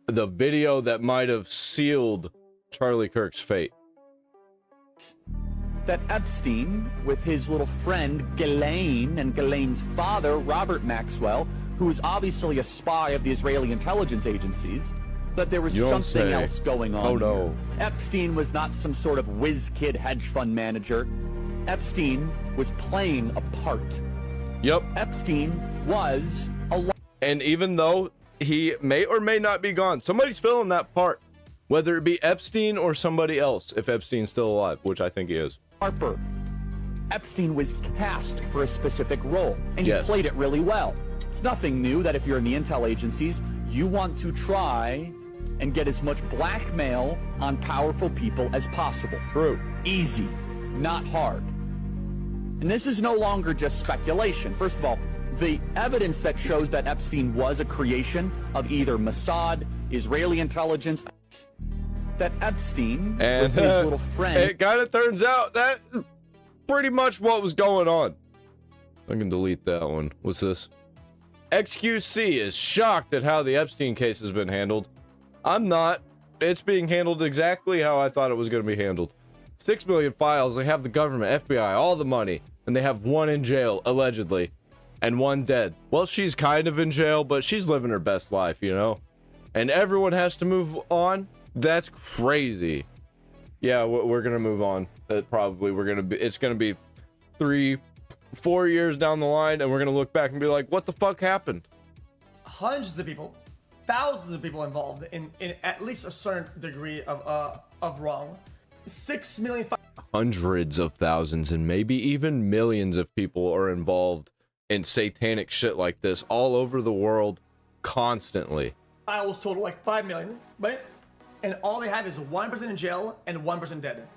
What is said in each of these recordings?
the video that might have sealed Charlie Kirk's fate. That Epstein, with his little friend Ghislaine and Ghislaine's father, Robert Maxwell, who was obviously a spy of the Israeli intelligence agencies, that there was something else going on. Oh no. Here. Epstein was not some sort of whiz-kid hedge fund manager. Epstein was playing a part. Yep. Epstein was a... And even though he may or may not be gone, somebody's filling that part. Whether it be Epstein or somebody else, if Epstein's still alive, which I think he is. Harper. Epstein was cast for a specific role, and he played it really well. It's nothing new that if you're in the intel agencies, you want to try and get as much blackmail on powerful people as possible. True. Easy, not hard. And this is no longer just speculation. First of all, the evidence that shows that Epstein was a creation of either Mossad, Israeli intelligence, that Epstein and with his little friend... It kind of turns out that pretty much what was going on. I can delete that one. What's this? XQC is shocked at how the Epstein case has been handled. I'm not. It's being handled exactly how I thought it was going to be handled. 6 million files. They have the government, FBI, all the money, and they have one in jail, allegedly, and one dead. Well, she's kind of in jail, but she's living her best life, you know? And everyone has to move on. That's crazy. Yeah, we're gonna move on. Probably it's gonna be 3-4 years down the line, and we're gonna look back and be like, what the fuck happened? Hundreds of people, thousands of people involved in at least a certain degree of wrong. 6 million. Hundreds of thousands and maybe even millions of people are involved in satanic shit like this all over the world constantly. Files total like 5 million, right? And all they have is one person in jail and one person dead.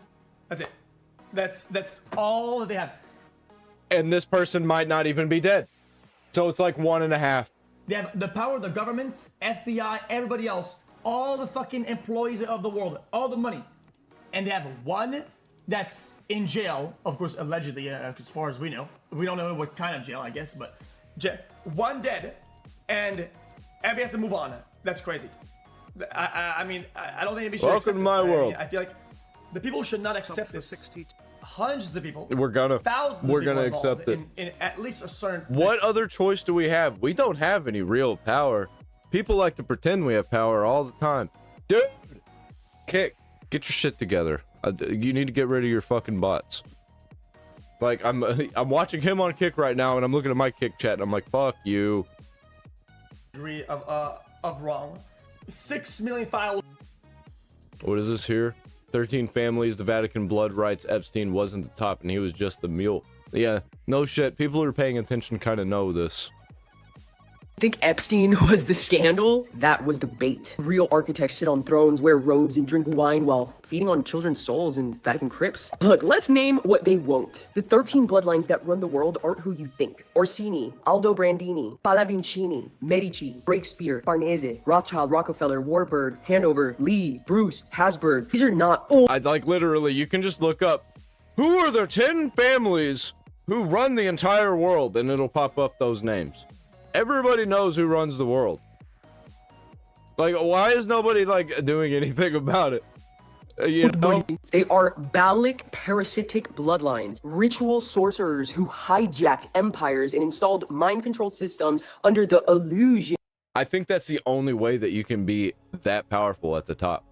That's it. That's all that they have. And this person might not even be dead. So it's like 1.5. They have the power of the government, FBI, everybody else, all the fucking employees of the world, all the money. And they have one that's in jail, of course, allegedly, as far as we know. We don't know what kind of jail, I guess, but one dead, and everybody has to move on. That's crazy. I mean, I don't think anybody should Welcome accept to my this. world. I feel like the people should not accept this. Hundreds of people. We're gonna accept it. In at least a certain... What other choice do we have? We don't have any real power. People like to pretend we have power all the time. Dude! Kick. Get your shit together. You need to get rid of your fucking bots. Like, I'm watching him on Kick right now, and I'm looking at my Kick chat, and I'm like, fuck you. Degree of wrong. 6 million files. What is this here? 13 families, the Vatican blood rights. Epstein wasn't the top, and he was just the mule. Yeah, no shit. People who are paying attention kind of know this. I think Epstein was the scandal. That was the bait. Real architects sit on thrones, wear robes, and drink wine while feeding on children's souls in Vatican crypts. Look, let's name what they won't. The 13 bloodlines that run the world aren't who you think. Orsini, Aldo Brandini, Pallavicini, Medici, Breakspear, Farnese, Rothschild, Rockefeller, Warburg, Hanover, Lee, Bruce, Habsburg. These are not all. I'd like literally, you can just look up, who are the 10 families who run the entire world, and it'll pop up those names. Everybody knows who runs the world. Like, why is nobody, like, doing anything about it? You know? They are Baalic parasitic bloodlines, ritual sorcerers who hijacked empires and installed mind control systems under the illusion I think that's the only way that you can be that powerful at the top.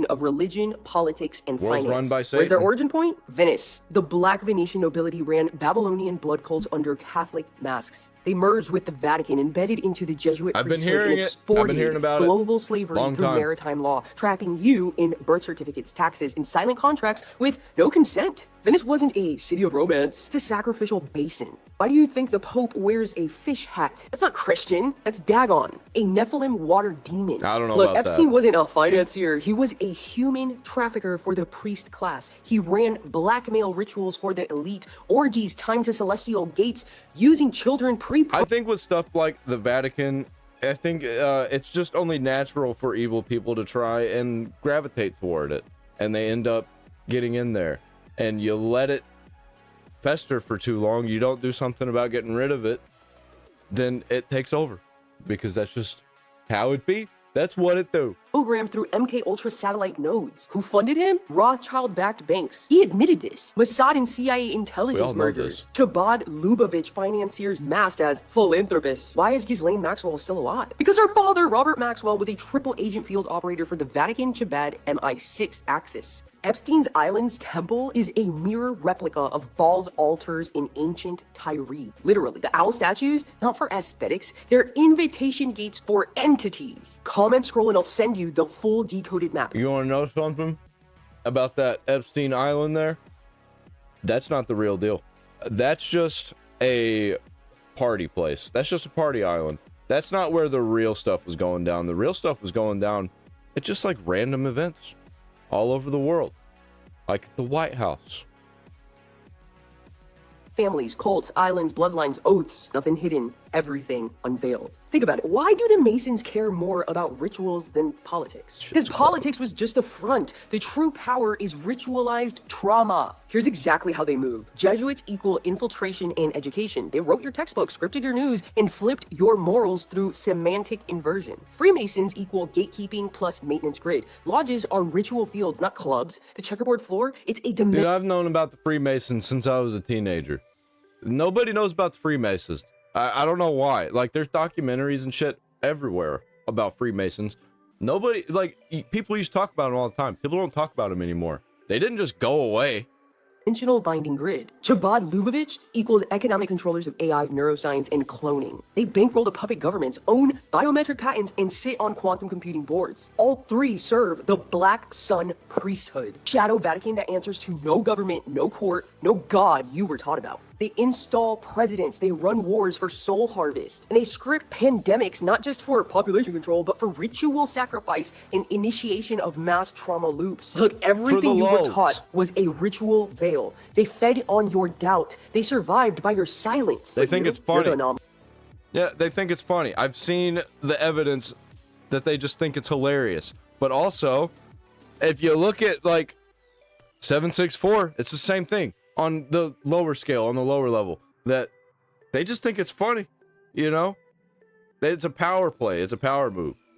of religion, politics, and World's finance. run by Satan. Where's their origin point? Venice. The black Venetian nobility ran Babylonian blood cults under Catholic masks. They merged with the Vatican, embedded into the Jesuit priesthood, and exported global slavery through maritime law, trapping you in birth certificates, taxes, and silent contracts with no consent. Venice wasn't a city of romance. It's a sacrificial basin. Why do you think the Pope wears a fish hat? That's not Christian. That's Dagon, a Nephilim water demon. I don't know Look, about Epstein that. wasn't a financier. He was a human trafficker for the priest class. He ran blackmail rituals for the elite, orgies timed to celestial gates, using children I think with stuff like the Vatican, I think it's just only natural for evil people to try and gravitate toward it. And they end up getting in there. And you let it fester for too long, you don't do something about getting rid of it, then it takes over. Because that's just how it be. That's what it do. Programmed through MK Ultra satellite nodes. Who funded him? Rothschild-backed banks. He admitted this. Mossad and CIA intelligence mergers. Chabad Lubavitch financiers masked as philanthropists. Why is Ghislaine Maxwell still alive? Because her father, Robert Maxwell, was a triple agent field operator for the Vatican Chabad MI6 Axis. Epstein's Island's temple is a mirror replica of Baal's altars in ancient Tyre. Literally, the owl statues, not for aesthetics, they're invitation gates for entities. Comment, scroll, and I'll send you the full decoded map. You want to know something about that Epstein Island there? That's not the real deal. That's just a party place. That's just a party island. That's not where the real stuff was going down. The real stuff was going down at just like random events all over the world, like the White House. Families, cults, islands, bloodlines, oaths, nothing hidden, everything unveiled. Think about it. Why do the Masons care more about rituals than politics? Because politics was just a front. The true power is ritualized trauma. Here's exactly how they move. Jesuits equal infiltration and education. They wrote your textbook, scripted your news, and flipped your morals through semantic inversion. Freemasons equal gatekeeping plus maintenance grid. Lodges are ritual fields, not clubs. The checkerboard floor, it's a Dude, I've known about the Freemasons since I was a teenager. Nobody knows about the Freemasons. I don't know why. Like, there's documentaries and shit everywhere about Freemasons. Nobody, like, people used to talk about them all the time. People don't talk about them anymore. They didn't just go away. Intentional binding grid. Chabad Lubavitch equals economic controllers of AI, neuroscience, and cloning. They bankroll the puppet governments, own biometric patents, and sit on quantum computing boards. All three serve the Black Sun priesthood. Shadow Vatican that answers to no government, no court, no god you were taught about. They install presidents, they run wars for soul harvest, and they script pandemics not just for population control, but for ritual sacrifice and initiation of mass trauma loops. Look, everything you were taught was a ritual veil. They fed on your doubt. They survived by your silence. They think it's funny. Yeah, they think it's funny. I've seen the evidence that they just think it's hilarious. But also, if you look at, like, 764, it's the same thing. On the lower scale, on the lower level, that they just think it's funny, you know? It's a power play. It's a power move.